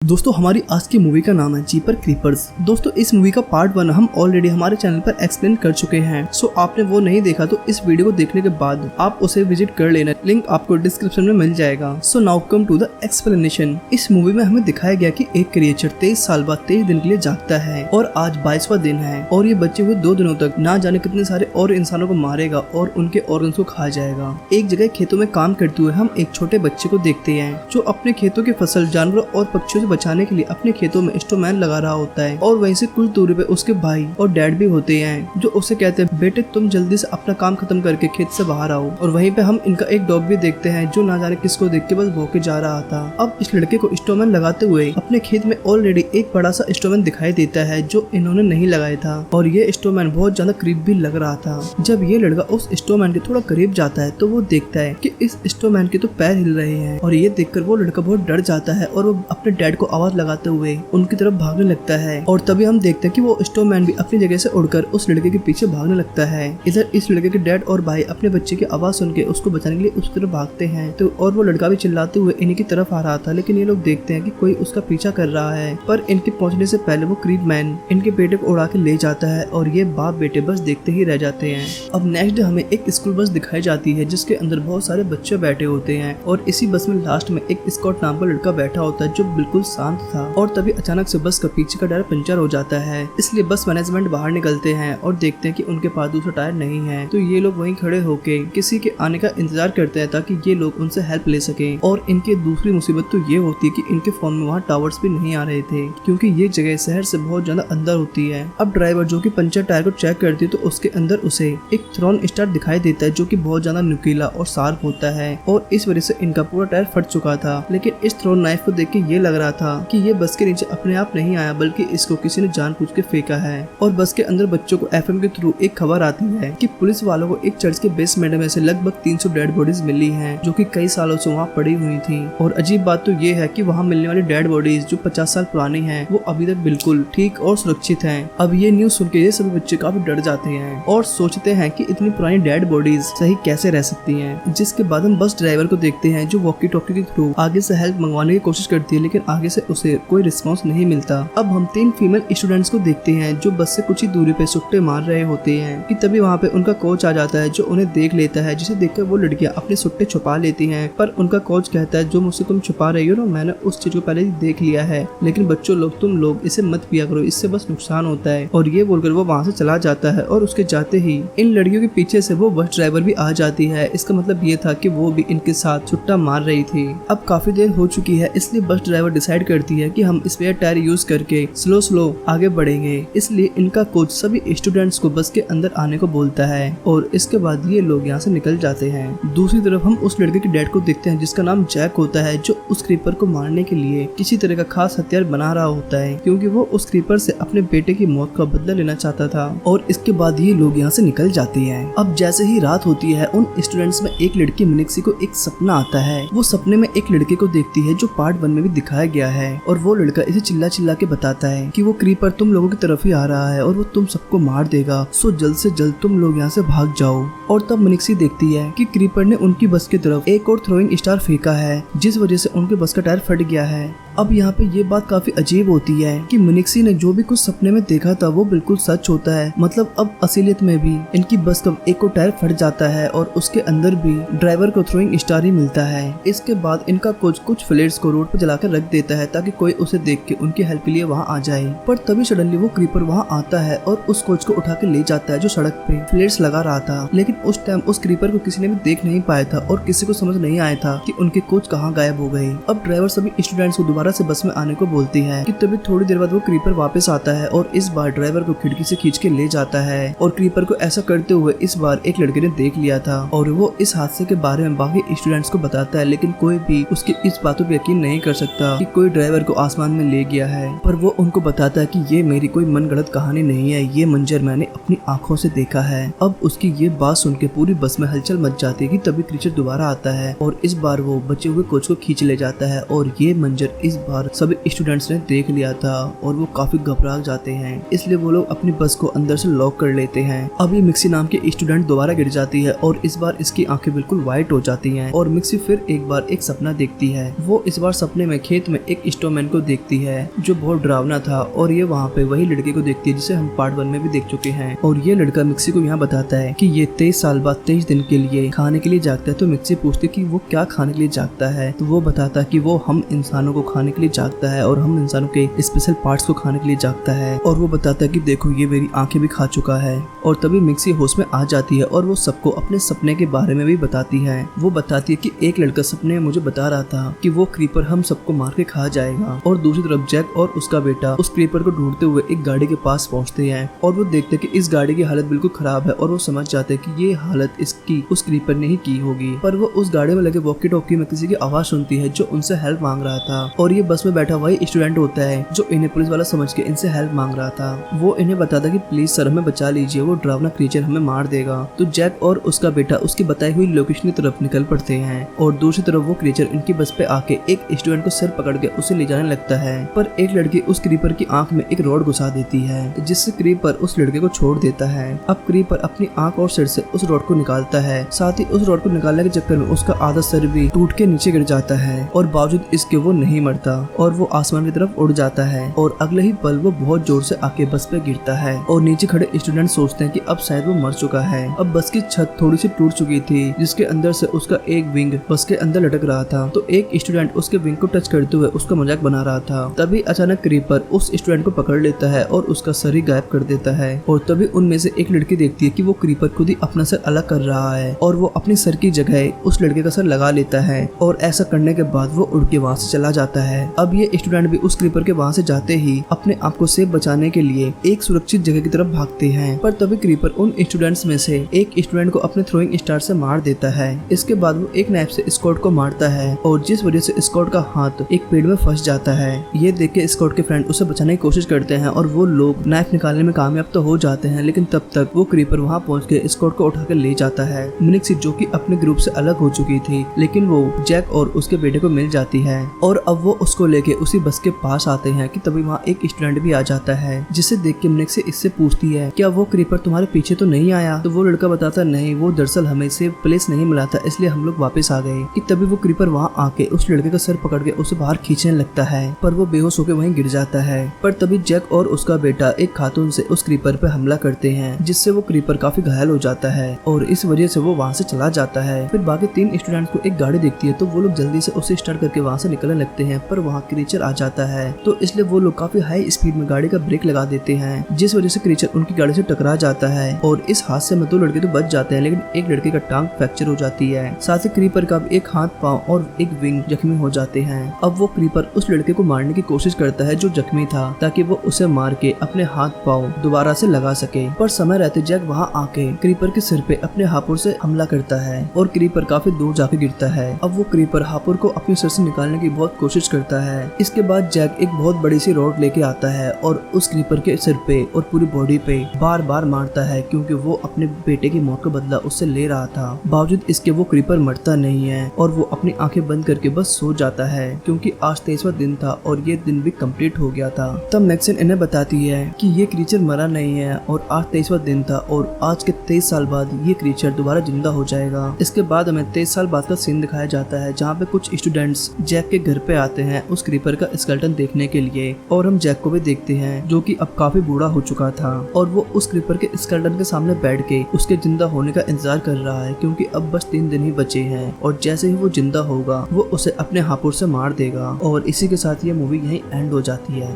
दोस्तों हमारी आज की मूवी का नाम है जीपर क्रीपर्स। दोस्तों इस मूवी का पार्ट 1 हम ऑलरेडी हमारे चैनल पर एक्सप्लेन कर चुके हैं। सो आपने वो नहीं देखा तो इस वीडियो को देखने के बाद आप उसे विजिट कर लेना, लिंक आपको डिस्क्रिप्शन में मिल जाएगा। So now come to the explanation. इस मूवी में हमें दिखाया गया कि एक क्रिएचर 23 साल बाद 23 दिन के लिए जागता है और आज 22वां दिन है और ये बचे हुए 2 दिनों तक ना जाने कितने सारे और इंसानों को मारेगा और उनके ऑर्गन्स को खा जाएगा। एक जगह खेतों में काम करते हुए हम एक छोटे बच्चे को देखते हैं जो अपने खेतों की फसल जानवरों और पक्षियों से बचाने के लिए अपने खेतों में स्टोमैन लगा रहा होता है और वहीं से कुछ दूरी पे उसके भाई और डैड भी होते हैं जो उसे कहते हैं बेटे तुम जल्दी से अपना काम खत्म करके खेत से बाहर आओ। और वहीं पे हम इनका एक डॉग भी देखते हैं जो ना जाने किसको देख के बस भौंके जा रहा था। अब इस लड़के को स्टोमैन लगाते हुए अपने खेत में ऑलरेडी एक बड़ा सा स्टोमैन दिखाई देता है जो इन्होंने नहीं लगाया था और ये स्टोमैन बहुत ज्यादा करीब भी लग रहा था। जब ये लड़का उस स्टोमैन के थोड़ा करीब जाता है तो वो देखता है कि इस स्टोमैन के तो पैर हिल रहे हैं और ये देखकर वो लड़का बहुत डर जाता है और वो अपने डैड को आवाज लगाते हुए उनकी तरफ भागने लगता है। और तभी हम देखते हैं कि वो स्टोमैन भी अपनी जगह से उड़कर उस लड़के के पीछे भागने लगता है। इधर इस लड़के के डैड और भाई अपने बच्चे की आवाज सुन के उसको बचाने के लिए उसकी तरफ भागते हैं तो और वो लड़का भी चिल्लाते हुए इन्हीं की तरफ आ रहा था, लेकिन ये लोग देखते हैं कि कोई उसका पीछा कर रहा है। पर इनके पहुंचने से पहले वो क्रीप मैन इनके बेटे को उड़ा के ले जाता है और ये बाप बेटे बस देखते ही रह जाते हैं। अब नेक्स्ट डे हमें एक स्कूल बस दिखाई जाती है जिसके अंदर बहुत सारे बच्चे बैठे होते हैं और इसी बस में लास्ट में एक स्कॉट नाम का लड़का बैठा होता है जो बिल्कुल शांत था। और तभी अचानक से बस का पीछे का टायर पंचर हो जाता है, इसलिए बस मैनेजमेंट बाहर निकलते हैं और देखते हैं कि उनके पास दूसरा टायर नहीं है। तो ये लोग वहीं खड़े होके किसी के आने का इंतजार करते हैं ताकि ये लोग उनसे हेल्प ले सके। और इनकी दूसरी मुसीबत तो ये होती है कि इनके फोन में वहाँ टावर्स भी नहीं आ रहे थे क्योंकि ये जगह शहर से बहुत ज्यादा अंदर होती है। अब ड्राइवर जो कि पंचर टायर को चेक करती है तो उसके अंदर उसे एक थ्रोन स्टार दिखाई देता है जो कि बहुत ज्यादा नुकीला और शार्प होता है और इस वजह से इनका पूरा टायर फट चुका था। लेकिन इस थ्रोन नाइफ को देख के ये लग रहा था कि ये बस के नीचे अपने आप नहीं आया बल्कि इसको किसी ने जानबूझ के फेंका है। और बस के अंदर बच्चों को एफएम के थ्रू एक खबर आती है कि पुलिस वालों को एक चर्च के बेसमेंट में से लगभग 300 डेड बॉडीज मिली हैं जो कि कई सालों से वहाँ पड़ी हुई थी। और अजीब बात तो ये है कि वहाँ मिलने वाली डेड बॉडीज जो 50 साल पुरानी हैं वो अभी तक बिल्कुल ठीक और सुरक्षित हैं। अब ये न्यूज सुन के ये सभी बच्चे काफी डर जाते हैं और सोचते हैं कि इतनी पुरानी डेड बॉडीज सही कैसे रह सकती हैं। जिसके बाद हम बस ड्राइवर को देखते हैं जो वॉकी टॉकी के थ्रू आगे से हेल्प मंगवाने की कोशिश करती है लेकिन आगे से उसे कोई रिस्पॉन्स नहीं मिलता। अब हम 3 फीमेल स्टूडेंट्स को देखते हैं जो बस से कुछ ही दूरी पे सुट्टे मार रहे होते हैं कि तभी वहाँ पे उनका कोच आ जाता है जो उन्हें देख लेता है, जिसे देखकर वो लड़कियां अपने सुट्टे छुपा लेती हैं। पर उनका कोच कहता है जो मुझसे तुम छुपा रही हो ना, मैंने उस चीज को पहले ही देख लिया है, लेकिन बच्चों लोग तुम लोग इसे मत पिया करो, इससे बस नुकसान होता है। और ये बोलकर वो वहाँ से चला जाता है और उसके जाते ही इन लड़कियों के पीछे से वो बस ड्राइवर भी आ जाती है। इसका मतलब ये था कि वो भी इनके साथ छुट्टा मार रही थी। अब काफी देर हो चुकी है इसलिए बस ड्राइवर डिसाइड करती है कि हम स्पेयर टायर यूज करके स्लो आगे बढ़ेंगे। इसलिए इनका कोच सभी स्टूडेंट्स को बस के अंदर आने को बोलता है और इसके बाद ये लोग यहाँ से निकल जाते हैं। दूसरी तरफ हम उस लड़के के डैड को देखते हैं जिसका नाम जैक होता है जो उस क्रीपर को मारने के लिए किसी तरह का खास हथियार बना रहा होता है क्योंकि वो उस क्रीपर से अपने बेटे की मौत का बदला लेना चाहता था। और इसके बाद ये लोग यहाँ से निकल जाते हैं। अब जैसे ही रात होती है उन स्टूडेंट्स में एक लड़की मिनिक्सी को एक सपना आता है। वो सपने में एक लड़के को देखती है जो पार्ट 1 में भी दिखाया गया है और वो लड़का इसे चिल्ला के बताता है कि वो क्रीपर तुम लोगों की तरफ ही आ रहा है और वो तुम सबको मार देगा, सो जल्द से जल्द तुम लोग यहाँ से भाग जाओ। और तब मिनिक्सी देखती है कि क्रीपर ने उनकी बस की तरफ एक और थ्रोइंग स्टार फेंका है जिस वजह से उनके बस का टायर फट गया है। अब यहाँ पे ये बात काफी अजीब होती है कि मिनिक्सी ने जो भी कुछ सपने में देखा था वो बिल्कुल सच होता है। मतलब अब असलियत में भी इनकी बस का एक और टायर फट जाता है और उसके अंदर भी ड्राइवर को थ्रोइंग स्टार ही मिलता है। इसके बाद इनका कोच कुछ फ्लेयर्स को रोड पर जलाकर रख देता है ताकि कोई उसे देख के उनकी हेल्प के लिए वहाँ आ जाए। पर तभी सडनली वो क्रीपर वहाँ आता है और उस कोच को उठा के ले जाता है जो सड़क पे फ्लेयर्स लगा रहा था। लेकिन उस टाइम उस क्रीपर को किसी ने भी देख नहीं पाया था और किसी को समझ नहीं आया था कि उनके कोच कहाँ गायब हो गए। अब ड्राइवर सभी स्टूडेंट्स को दोबारा से बस में आने को बोलती है कि तभी थोड़ी देर बाद वो क्रीपर वापस आता है और इस बार ड्राइवर को खिड़की से खींच के ले जाता है। और क्रीपर को ऐसा करते हुए इस बार एक लड़के ने देख लिया था और वो इस हादसे के बारे में बाकी स्टूडेंट्स को बताता है, लेकिन कोई भी उसकी इस बातों पर यकीन नहीं कर सकता कि कोई ड्राइवर को आसमान में ले गया है। पर वो उनको बताता है कि ये मेरी कोई मनगढ़ंत कहानी नहीं है, ये मंजर मैंने अपनी आंखों से देखा है। अब उसकी ये बात सुन के पूरी बस में हलचल मच जाती है कि तभी क्रीचर दोबारा आता है और इस बार वो बचे हुए कोच को खींच ले जाता है और ये मंजर इस बार सभी स्टूडेंट्स ने देख लिया था और वो काफी घबरा जाते हैं, इसलिए वो लोग अपनी बस को अंदर से लॉक कर लेते हैं। अब ये मिक्सी नाम की स्टूडेंट दोबारा गिर जाती है और इस बार इसकी आंखें बिल्कुल व्हाइट हो जाती हैं और मिक्सी फिर एक बार एक सपना देखती है। वो इस बार सपने में खेत में एक स्टोमैन को देखती है जो बहुत डरावना था और ये वहाँ पे वही लड़के को देखती है जिसे हम पार्ट 1 में भी देख चुके हैं। और ये लड़का मिक्सी को यहाँ बताता है कि ये 23 साल बाद 23 दिन के लिए खाने के लिए जागता है। तो मिक्सी पूछती है कि वो क्या खाने के लिए जागता है, तो वो बताता है कि वो हम इंसानों को खाने के लिए जागता है और हम इंसानों के स्पेशल पार्ट्स को खाने के लिए जागता है। और वो बताता है कि देखो ये मेरी आंखें भी खा चुका है। और तभी मिक्सी होश में आ जाती है और वो सबको अपने सपने के बारे में भी बताती है। वो बताती है कि एक लड़का सपने में मुझे बता रहा था कि वो क्रीपर हम सबको मार के खा जाएगा। और दूसरी तरफ जैक और उसका बेटा उस क्रीपर को ढूंढते हुए एक गाड़ी के पास पहुंचते हैं और वो देखते हैं कि इस गाड़ी की हालत बिल्कुल खराब है और वो समझ जाते हैं कि ये हालत इसकी उस क्रीपर ने ही की होगी। पर वो उस गाड़ी में लगे वॉकी टॉकी में किसी की आवाज सुनती है जो उनसे हेल्प मांग रहा था और ये बस में बैठा वही स्टूडेंट होता है जो इन्हें पुलिस वाला समझ के इनसे हेल्प मांग रहा था। वो इन्हें बताता कि प्लीज सर हमें बचा लीजिए, वो डरावना क्रीचर हमें मार देगा। तो जैक और उसका बेटा उसकी बताई हुई लोकेशन की तरफ निकल पड़ते हैं और दूसरी तरफ वो क्रीचर इनकी बस पे आके एक स्टूडेंट को सिर पकड़ के उसे ले जाने लगता है। पर एक लड़की उस क्रीपर की आंख में एक रॉड घुसा देती है जिससे क्रीपर उस लड़के को छोड़ देता है। अब क्रीपर अपनी आंख और सिर से उस रॉड को निकालता है, साथ ही उस रॉड को निकालने के चक्कर में उसका आधा सर भी टूट के नीचे गिर जाता है और बावजूद इसके वो नहीं मरता और वो आसमान की तरफ उड़ जाता है। और अगले ही पल वो बहुत जोर से आके बस पे गिरता है और नीचे खड़े स्टूडेंट सोचते हैं कि अब शायद वो मर चुका है। अब बस की छत थोड़ी सी टूट चुकी थी जिसके अंदर से उसका एक विंग बस के अंदर लटक रहा था। तो एक स्टूडेंट उसके विंग को टच करते हुए उसका मजाक बना रहा था। तभी अचानक क्रीपर उस स्टूडेंट को पकड़ लेता है और उसका सर ही गायब कर देता है। और तभी उनमें से एक लड़की देखती है कि वो क्रीपर खुद ही अपना सर अलग कर रहा है और वो अपने सर की जगह उस लड़के का सर लगा लेता है और ऐसा करने के बाद वो उड़ के वहाँ से चला जाता है। अब ये स्टूडेंट भी उस क्रीपर के वहाँ से जाते ही अपने आप को सेफ बचाने के लिए एक सुरक्षित जगह की तरफ भागते हैं। पर तभी क्रीपर उन स्टूडेंट्स में से एक स्टूडेंट को अपने थ्रोइंग स्टार से मार देता है। इसके बाद वो एक नाइफ से स्कॉट को मारता है और जिस वजह से स्कॉट का हाथ एक पेड़ में फंस जाता है। ये देख के स्कॉट के फ्रेंड उसे बचाने की कोशिश करते हैं और वो लोग नाइफ निकालने में कामयाब तो हो जाते हैं, लेकिन तब तक वो क्रीपर वहाँ पहुँच के स्कॉट को उठा कर ले जाता है। मिनिक्सी जो कि अपने ग्रुप से अलग हो चुकी थी, लेकिन वो जैक और उसके बेटे को मिल जाती है और अब वो उसको लेके उसी बस के पास आते हैं कि तभी वहाँ एक स्टूडेंट भी आ जाता है जिसे देख के मिनिक्सी इससे पूछती है क्या वो क्रीपर तुम्हारे पीछे तो नहीं आया। तो वो लड़का बताता नहीं, वो दरअसल हमें सेफ प्लेस नहीं मिला था इसलिए हम लोग वापस आ गए। कि तभी वो क्रीपर वहाँ आके उस लड़के का सर पकड़ के उसे बाहर खींचने लगता है पर वो बेहोश होकर वहीं गिर जाता है। पर तभी जैक और उसका बेटा एक खातून से उस क्रीपर पे हमला करते हैं जिससे वो क्रीपर काफी घायल हो जाता है और इस वजह से वो वहाँ से चला जाता है। फिर बाकी 3 स्टूडेंट्स को एक गाड़ी दिखती है तो वो लोग जल्दी से उसे स्टार्ट करके वहाँ से निकलने लगते हैं पर वहाँ क्रीचर आ जाता है तो इसलिए वो लोग काफी हाई स्पीड में गाड़ी का ब्रेक लगा देते हैं जिस वजह से क्रीचर उनकी गाड़ी से टकरा जाता है और इस हादसे में 2 लड़के तो बच जाते हैं लेकिन एक लड़के का टांग फ्रैक्चर हो जाती है। साथ ही क्रीपर का एक हाथ पांव और एक विंग जख्मी हो जाते हैं। अब वो क्रीपर उस लड़के को मारने की कोशिश करता है जो जख्मी था ताकि वो उसे मार के अपने हाथ पांव दोबारा से लगा सके। पर समय रहते जैक वहाँ आके क्रीपर के सिर पे अपने हापुड़ से हमला करता है और क्रीपर काफी दूर जाके गिरता है। अब वो क्रीपर हापुड़ को अपने सिर से निकालने की बहुत कोशिश करता है। इसके बाद जैक एक बहुत बड़ी सी रॉड लेके आता है और उस क्रीपर के सिर पे और पूरी बॉडी पे बार बार मारता है क्योंकि वो अपने बेटे की मौत का बदला उससे ले रहा था। बावजूद इसके वो क्रीपर मरता नहीं है और वो अपनी आंखें बंद करके बस सो जाता है क्योंकि आज 23वां दिन था और ये दिन भी कंप्लीट हो गया था। तब मैक्सिन इन्हें बताती है कि ये क्रीचर मरा नहीं है और आज 23वां दिन था और आज के 23 साल बाद ये क्रीचर दोबारा जिंदा हो जाएगा। इसके बाद हमें 23 साल बाद का सीन दिखाया जाता है जहाँ पे कुछ स्टूडेंट्स जैक के घर पे आते हैं उस क्रीपर का स्केलेटन देखने के लिए और हम जैक को भी देखते हैं जो कि अब काफी बूढ़ा हो चुका था और वो उस क्रीपर के स्केलेटन के सामने बैठ के उसके जिंदा होने का इंतजार कर रहा है क्योंकि अब बस 3 दिन ही बचे हैं और जैसे ही वो जिंदा होगा वो उसे अपने हापुड़ से मार देगा। और इसी के साथ ये मूवी यहीं एंड हो जाती है।